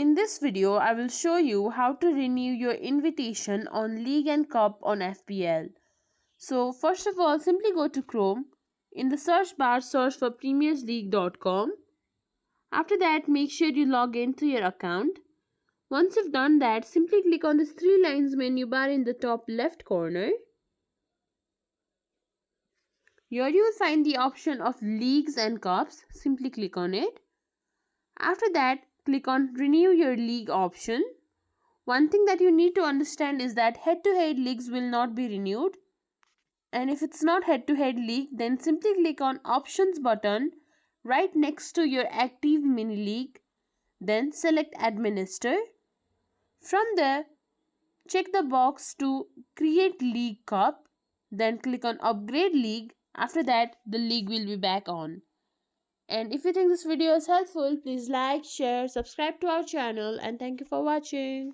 In this video, I will show you how to renew your invitation on League and Cup on FPL. So first of all, simply go to Chrome. In the search bar, search for premiersleague.com. After that, make sure you log into your account. Once you've done that, simply click on this 3 lines menu bar in the top left corner. Here you will find the option of Leagues and Cups. Simply click on it. After that, click on Renew Your League option. One thing that you need to understand is that head-to-head leagues will not be renewed. And if it's not head-to-head league, then simply click on Options button right next to your active mini league. Then select Administer. From there, check the box to Create League Cup. Then click on Upgrade League. After that, the league will be back on. And if you think this video is helpful, please like, share, subscribe to our channel, and thank you for watching.